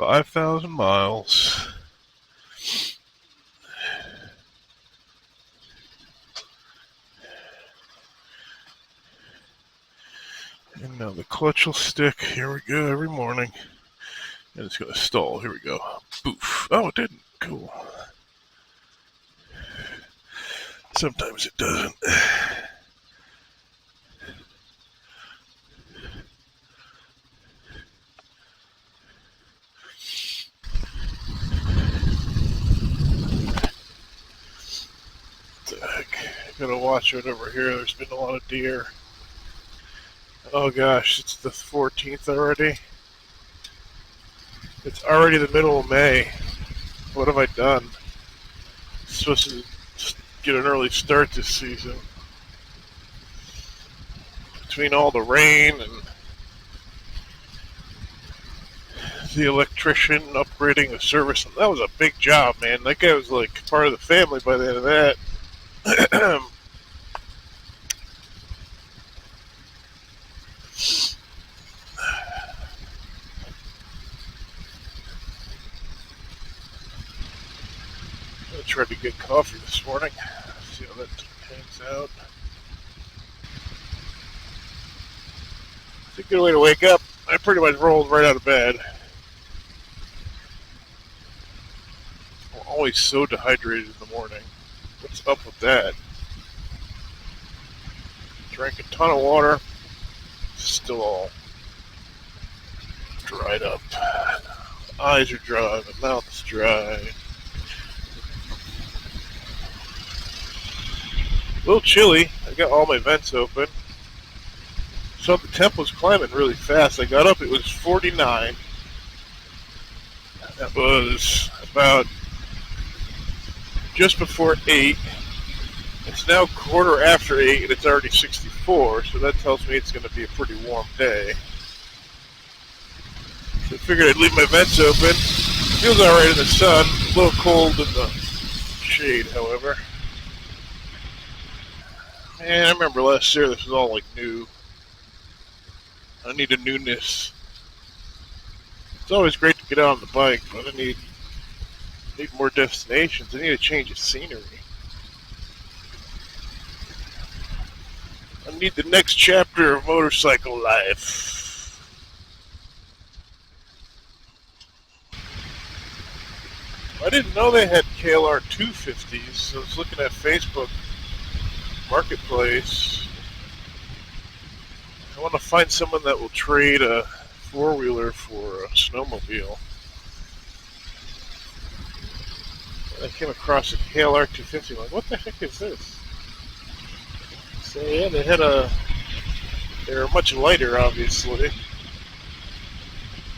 5,000 miles. And now the clutch will stick. Here we go every morning. And it's going to stall. Here we go. Boof. Oh, it didn't. Cool. Sometimes it doesn't. What the heck? Gotta watch it over here. There's been a lot of deer. Oh gosh, it's the 14th already. It's already the middle of May. What have I done? I'm supposed to get an early start this season. Between all the rain and the electrician upgrading the service, that was a big job, man. That guy was like part of the family by the end of that. I tried to get coffee this morning. See how that hangs out. It's a good way to wake up. I pretty much rolled right out of bed. I'm always so dehydrated in the morning. What's up with that? Drank a ton of water. Still all dried up. Eyes are dry. My mouth is dry. A little chilly. I got all my vents open. So the temp was climbing really fast. I got up, it was 49. That was about just before 8. It's now quarter after 8 and it's already 64, so that tells me it's going to be a pretty warm day. So I figured I'd leave my vents open. Feels alright in the sun, a little cold in the shade, however. Man, I remember last year this was all like new. I need a newness. It's always great to get out on the bike, but I need more destinations. I need a change of scenery. I need the next chapter of motorcycle life. I didn't know they had KLR 250s. I was looking at Facebook Marketplace. I want to find someone that will trade a four-wheeler for a snowmobile. I came across a KLR 250. I'm like, what the heck is this? So yeah, they were much lighter, obviously. I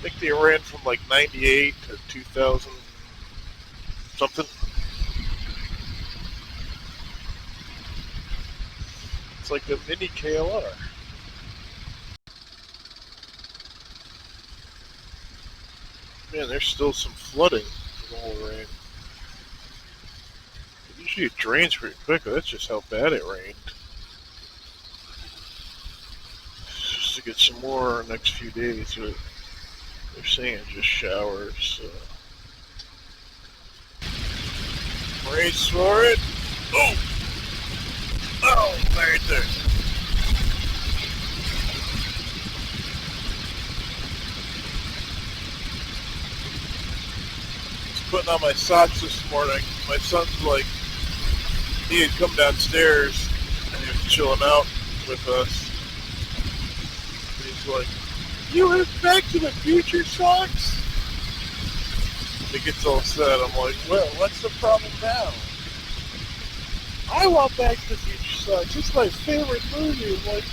think they ran from like 98 to 2000 something. It's like a mini KLR. Man, there's still some flooding from the whole rain. Usually it drains pretty quickly. That's just how bad it rained. Just to get some more next few days. But they're saying just showers. Brace for it. Oh! Oh, right there. Putting on my socks this morning. My son's like, he had come downstairs and he was chilling out with us. And he's like, "You have Back to the Future socks?" He gets all sad. I'm like, "Well, what's the problem now?" "I want Back to the Future socks. It's my favorite movie." I'm like,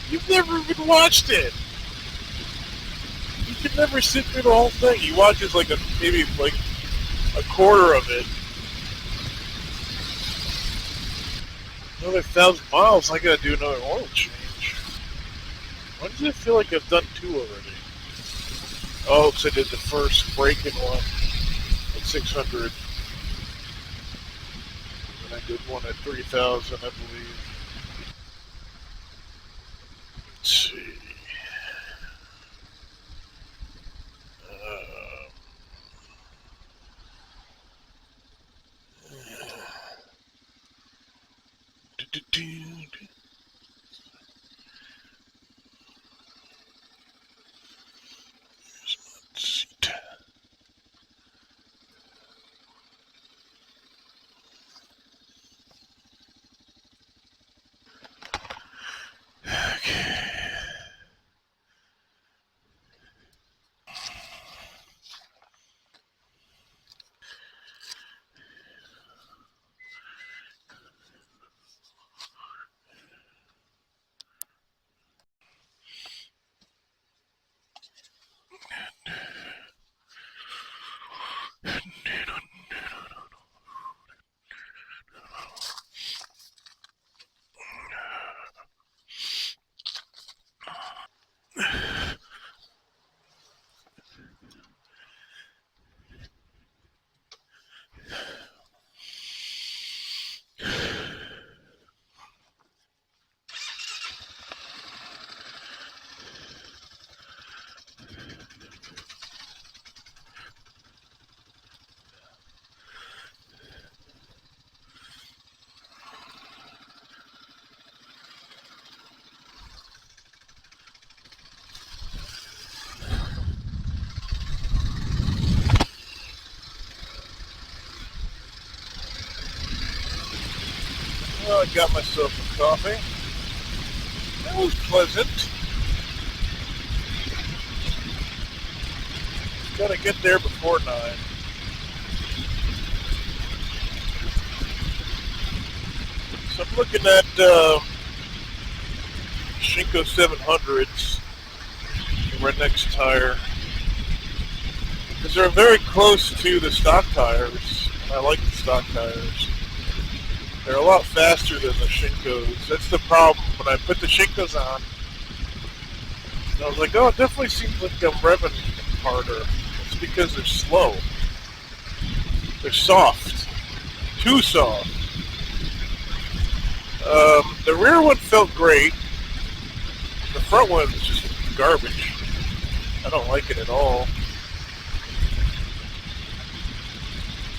"You've never even watched it. You can never sit through the whole thing." He watches like maybe like a quarter of it. Another 1,000 miles, I gotta do another oil change. Why does it feel like I've done 2 already? Oh, because I did the first break-in one at 600. And I did one at 3,000, I believe. Let's see. Well, I got myself a coffee. That was pleasant. Gotta get there before 9. So I'm looking at Shinko 700s, Redneck's tire, because they're very close to the stock tires. I like the stock tires. They're a lot faster than the Shinkos. That's the problem. When I put the Shinkos on, I was like, oh, it definitely seems like I'm revving harder. It's because they're slow. They're soft. Too soft. The rear one felt great. The front one's just garbage. I don't like it at all.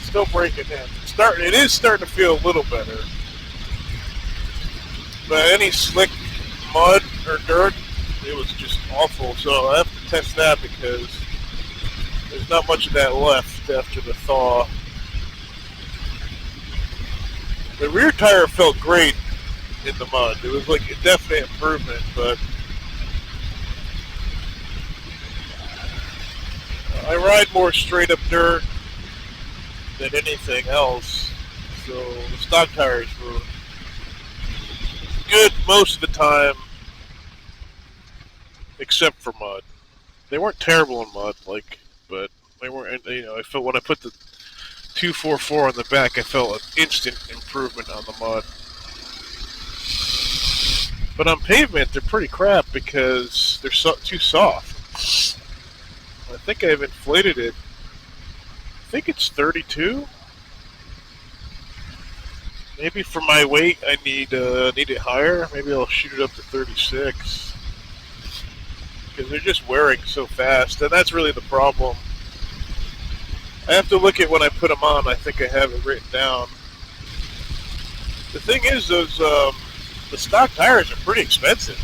Still breaking in. It is starting to feel a little better. But any slick mud or dirt, it was just awful. So I have to test that because there's not much of that left after the thaw. The rear tire felt great in the mud. It was like a definite improvement, but I ride more straight up dirt than anything else. So the stock tires were good most of the time, except for mud. They weren't terrible in mud, but they weren't. I felt when I put the 244 on the back, I felt an instant improvement on the mud. But on pavement, they're pretty crap because they're too soft. I think I've inflated it. I think it's 32. Maybe for my weight, I need it higher. Maybe I'll shoot it up to 36 because they're just wearing so fast, and that's really the problem. I have to look at when I put them on. I think I have it written down. The thing is, the stock tires are pretty expensive.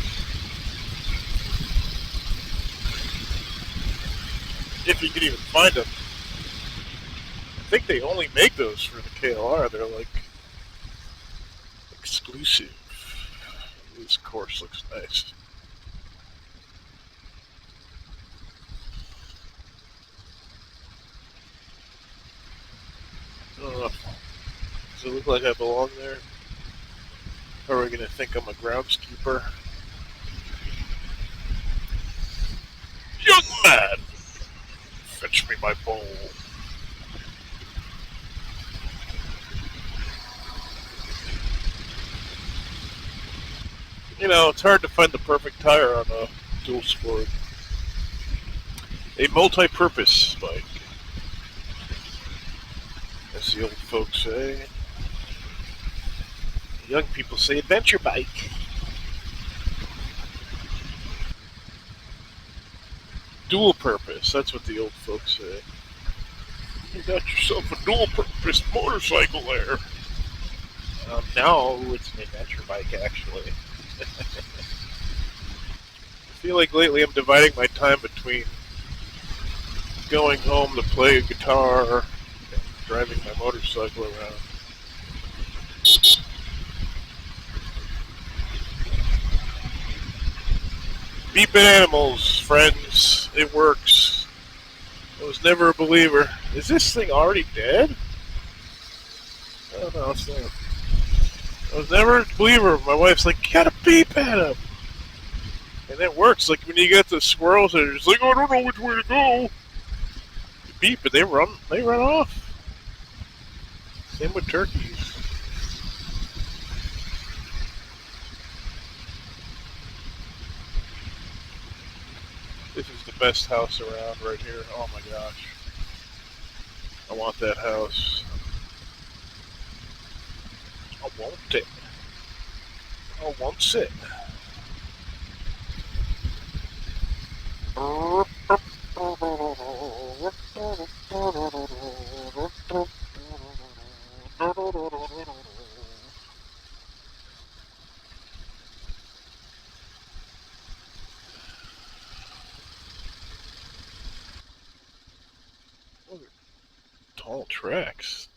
If you can even find them. I think they only make those for the KLR. They're like exclusive. This course looks nice. I don't know. Does it look like I belong there? Or are we going to think I'm a groundskeeper? Young man, fetch me my bowl. It's hard to find the perfect tire on a dual sport. A multi-purpose bike, as the old folks say. Young people say adventure bike. Dual purpose, that's what the old folks say. You got yourself a dual purpose motorcycle there. No, it's an adventure bike, actually. I feel like lately I'm dividing my time between going home to play guitar and driving my motorcycle around. Beeping animals, friends. It works. I was never a believer. Is this thing already dead? I don't know. I was never a believer. My wife's like, you gotta beep at him. And it works. Like when you get the squirrels, they're just like, oh, I don't know which way to go. You beep, but they run off. Same with turkeys. This is the best house around right here. Oh my gosh. I want that house. I want it. I want it. Tall tracks.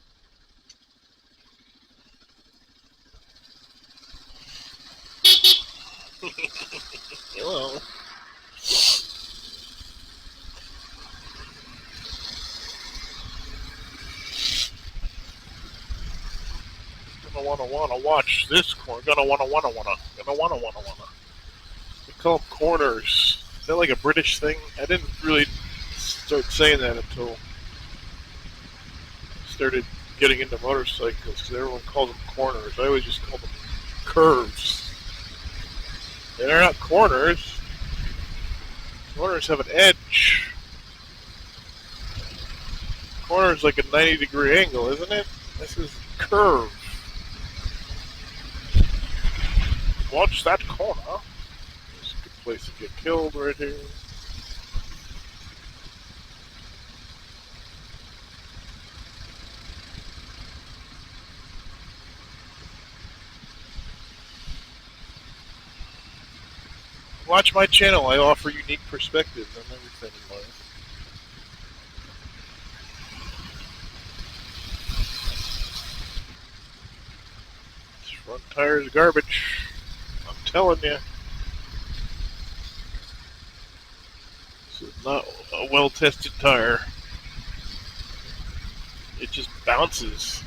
Hello. Gonna wanna watch this corner. Gonna wanna. They call them corners. Is that like a British thing? I didn't really start saying that until I started getting into motorcycles because everyone calls them corners. I always just call them curves. And they're not corners. Corners have an edge. Corner is like a 90-degree angle, isn't it? This is curve. Watch that corner. It's a good place to get killed right here. Watch my channel. I offer unique perspectives on everything in life. This front tire is garbage. I'm telling you. This is not a well-tested tire. It just bounces.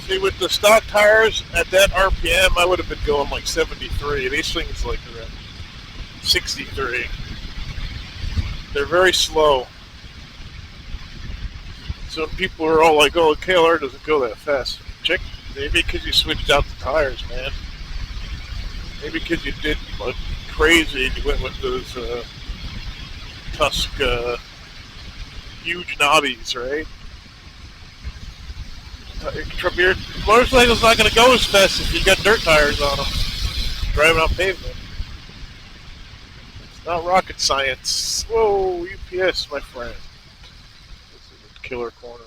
See, with the stock tires at that RPM, I would have been going like 73. These things like around 63. They're very slow. So when people are all like, "Oh, KLR doesn't go that fast," check. Maybe because you switched out the tires, man. Maybe because you did like crazy and you went with those Tusk huge knobbies, right? Your motorcycle's not going to go as fast if you got dirt tires on them. Driving on pavement. It's not rocket science. Whoa, UPS, my friend. This is a killer corner.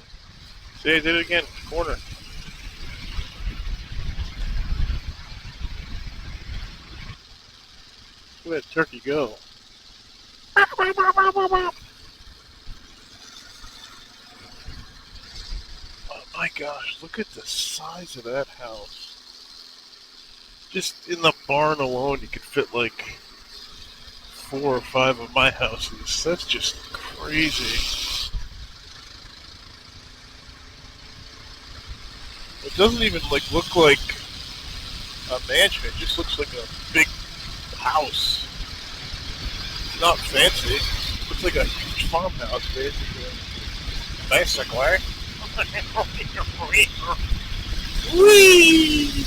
See, I did it again. Corner. Look at that turkey go. Oh my gosh, look at the size of that house. Just in the barn alone, you could fit like 4 or 5 of my houses. That's just crazy. It doesn't even like look like a mansion. It just looks like a big house. It's not fancy. It looks like a huge farmhouse, basically. Basically. Whee!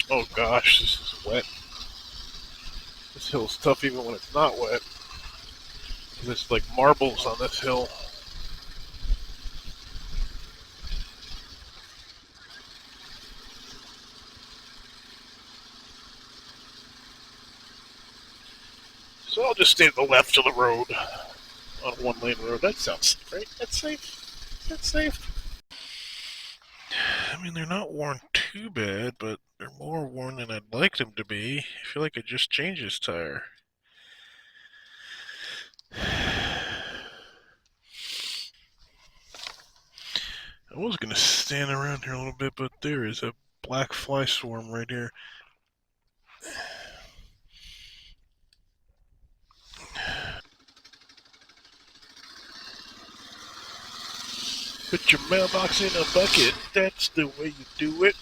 Oh gosh, this is wet. This hill's tough even when it's not wet. There's like marbles on this hill. So I'll just stay to the left of the road on a 1-lane road. That sounds safe, right? That's safe. That's safe. I mean, they're not worn too bad, but they're more worn than I'd like them to be. I feel like I just changed this tire. I was going to stand around here a little bit, but there is a black fly swarm right here. Put your mailbox in a bucket. That's the way you do it.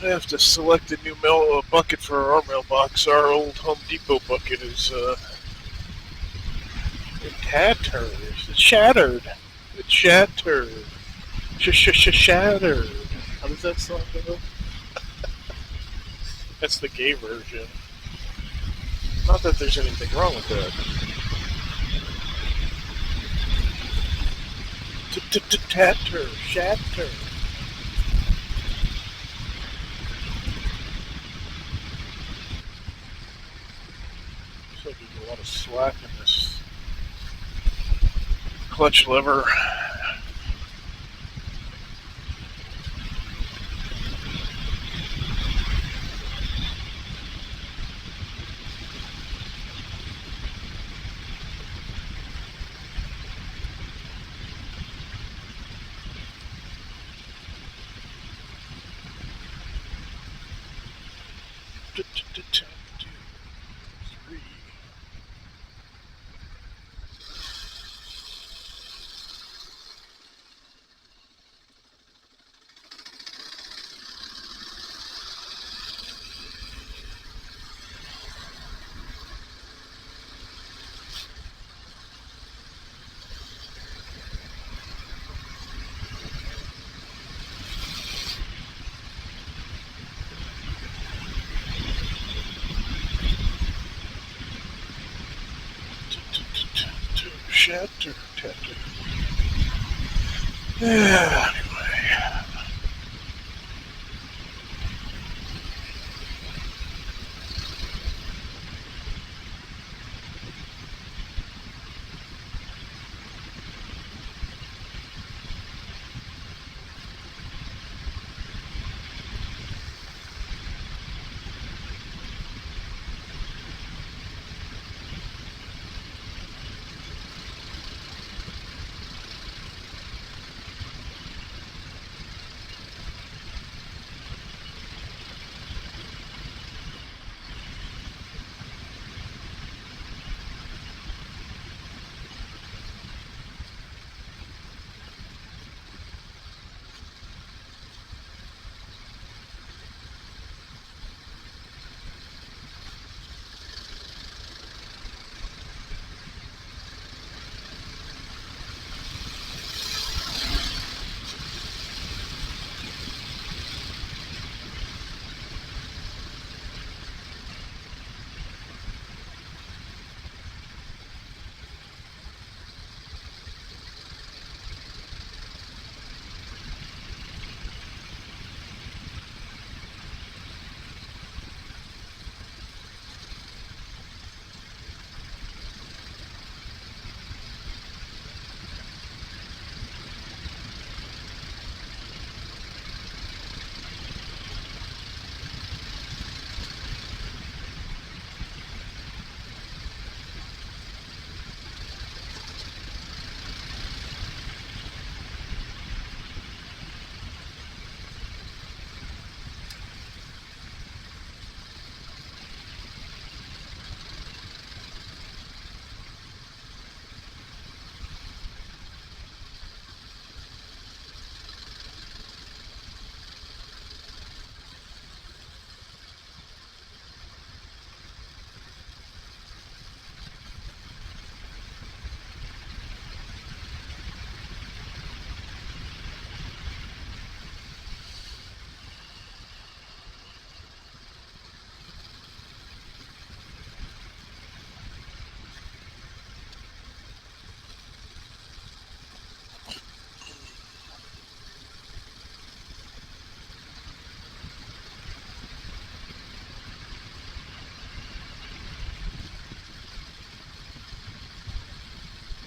I have to select a new bucket for our mailbox. Our old Home Depot bucket is in tatters. It's shattered. It's shattered. Shattered. How does that song go? That's the gay version. Not that there's anything wrong with that. Tatter, shatter. Looks like there's a lot of slack in this clutch lever. Shatter, tatter. Yeah, anyway.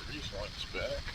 Grease lights back.